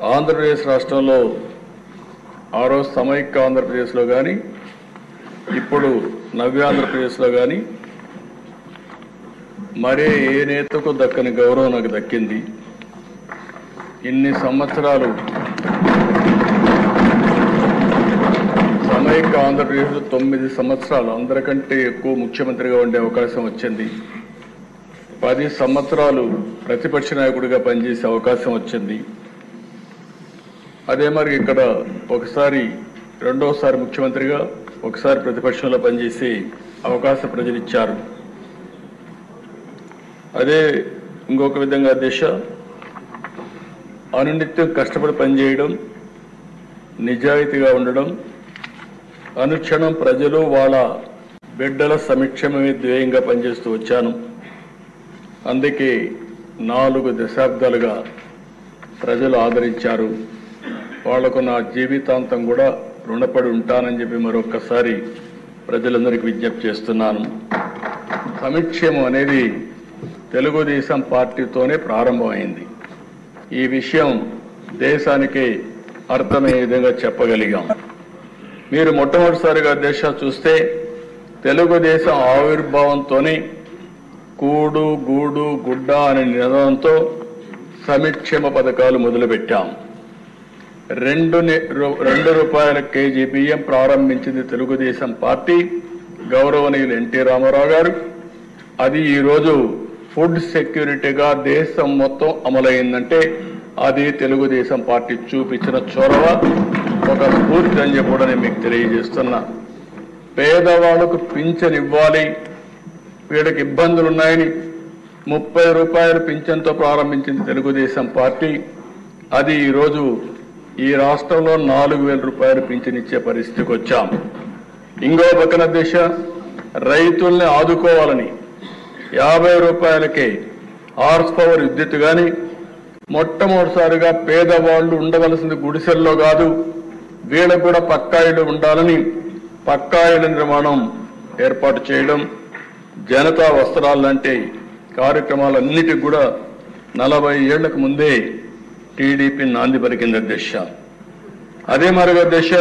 ఆంధ్రప్రదేశ్ రాష్ట్రంలో ఆ రోజు సమైక్య ఆంధ్రప్రదేశ్లో కానీ ఇప్పుడు నవ్యాంధ్రప్రదేశ్లో కానీ మరే ఏ నేతకు దక్కని గౌరవం నాకు దక్కింది. ఇన్ని సంవత్సరాలు సమైక్య ఆంధ్రప్రదేశ్లో 9 సంవత్సరాలు అందరికంటే ఎక్కువ ముఖ్యమంత్రిగా ఉండే అవకాశం వచ్చింది. 10 సంవత్సరాలు ప్రతిపక్ష నాయకుడిగా పనిచేసే అవకాశం వచ్చింది. అదే మరి ఇక్కడ ఒకసారి రెండోసారి ముఖ్యమంత్రిగా ఒకసారి ప్రతిపక్షంలో పనిచేసే అవకాశం ప్రజలు ఇచ్చారు. అదే ఇంకొక విధంగా దిశ అనునిత్యం కష్టపడి పనిచేయడం, నిజాయితీగా ఉండడం, అనుక్షణం ప్రజలు వాళ్ళ బిడ్డల సంక్షేమమే ధ్యేయంగా పనిచేస్తూ వచ్చాను. అందుకే 4 దశాబ్దాలుగా ప్రజలు ఆదరించారు. వాళ్లకు నా జీవితాంతం కూడా రుణపడి ఉంటానని చెప్పి మరొక్కసారి ప్రజలందరికీ విజ్ఞప్తి చేస్తున్నాను. సంక్షేమం అనేది తెలుగుదేశం పార్టీతోనే ప్రారంభమైంది. ఈ విషయం దేశానికి అర్థమయ్యే విధంగా చెప్పగలిగాం. మీరు మొట్టమొదటిసారిగా దేశం చూస్తే తెలుగుదేశం ఆవిర్భావంతోనే కూడు గూడు గుడ్డ అనే నినాదంతో సంక్షేమ పథకాలు మొదలుపెట్టాం. 2 రూపాయల కేజీ బియ్యం ప్రారంభించింది తెలుగుదేశం పార్టీ, గౌరవనీయులు ఎన్టీ రామారావు గారు. అది ఈరోజు ఫుడ్ సెక్యూరిటీగా దేశం మొత్తం అమలైందంటే అది తెలుగుదేశం పార్టీ చూపించిన చొరవ, ఒక స్ఫూర్తి అని చెప్పి కూడా నేను మీకు తెలియజేస్తున్నా. పేదవాళ్లకు పింఛన్ ఇవ్వాలి, వీళ్ళకి ఇబ్బందులు ఉన్నాయని 30 రూపాయల పింఛన్తో ప్రారంభించింది తెలుగుదేశం పార్టీ. అది ఈరోజు ఈ రాష్ట్రంలో 4,000 రూపాయలు పింఛన్ ఇచ్చే పరిస్థితికి వచ్చాం. ఇంకో పక్కన దిశ రైతుల్ని ఆదుకోవాలని 50 రూపాయలకే హార్స్ పవర్ విద్యుత్ కానీ, మొట్టమొదటిసారిగా పేదవాళ్లు ఉండవలసింది గుడిసెల్లో కాదు, వీళ్ళకు కూడా పక్కా ఇళ్లు ఉండాలని పక్కా ఇళ్ల నిర్మాణం ఏర్పాటు చేయడం, జనతా వస్త్రాలు లాంటి కార్యక్రమాలన్నిటికి కూడా 40 ఏళ్లకు ముందే టీడీపీ నాంది పలికింది అధ్యక్ష. అదే మరొక అధ్యక్ష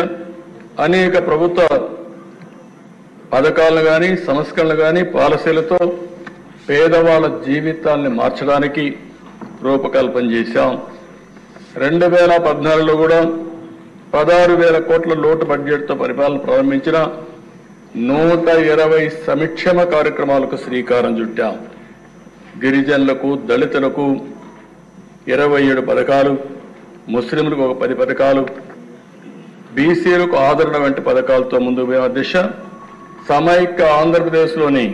అనేక ప్రభుత్వ పథకాలను కానీ సంస్కరణలు కానీ పాలసీలతో పేదవాళ్ళ జీవితాన్ని మార్చడానికి రూపకల్పన చేశాం. 2014లో కూడా 16,000 కోట్ల లోటు బడ్జెట్తో పరిపాలన ప్రారంభించిన 120 సంక్షేమ కార్యక్రమాలకు శ్రీకారం చుట్టాం. గిరిజనులకు, దళితులకు 27 పథకాలు, ముస్లింలకు ఒక 10 పథకాలు, బీసీలకు ఆదరణ వంటి పథకాలతో ముందుకు పోయే దిశ సమైక్య ఆంధ్రప్రదేశ్లోని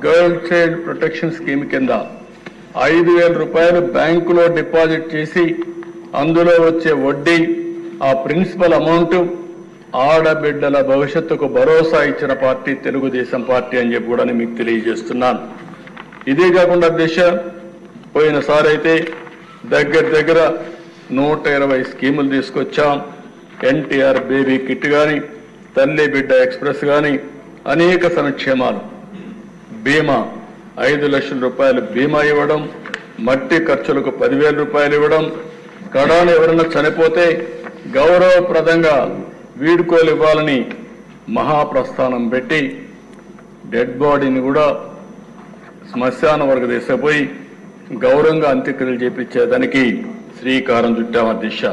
గర్ల్ చైల్డ్ ప్రొటెక్షన్ స్కీమ్ కింద 5,000 రూపాయలు బ్యాంకులో డిపాజిట్ చేసి అందులో వచ్చే వడ్డీ, ఆ ప్రిన్సిపల్ అమౌంట్ ఆడబిడ్డల భవిష్యత్తుకు భరోసా ఇచ్చిన పార్టీ తెలుగుదేశం పార్టీ అని చెప్పి కూడా మీకు తెలియజేస్తున్నాను. ఇదే కాకుండా దిశ పోయినసారి అయితే దగ్గర 120 స్కీములు తీసుకొచ్చాం. ఎన్టీఆర్ బేబీ కిట్ కానీ, తల్లి బిడ్డ ఎక్స్ప్రెస్ కానీ, అనేక సంక్షేమాలు, బీమా 5 లక్షల రూపాయలు బీమా ఇవ్వడం, మట్టి ఖర్చులకు 10,000 రూపాయలు ఇవ్వడం, కడాను ఎవరైనా చనిపోతే గౌరవప్రదంగా వీడ్కోలు ఇవ్వాలని మహాప్రస్థానం పెట్టి డెడ్ బాడీని కూడా శ్మశాన వర్గ తీసుకుపోయి గౌరవంగా అంత్యక్రియలు చేపించేదానికి శ్రీకారం చుట్టాం అధ్యక్ష.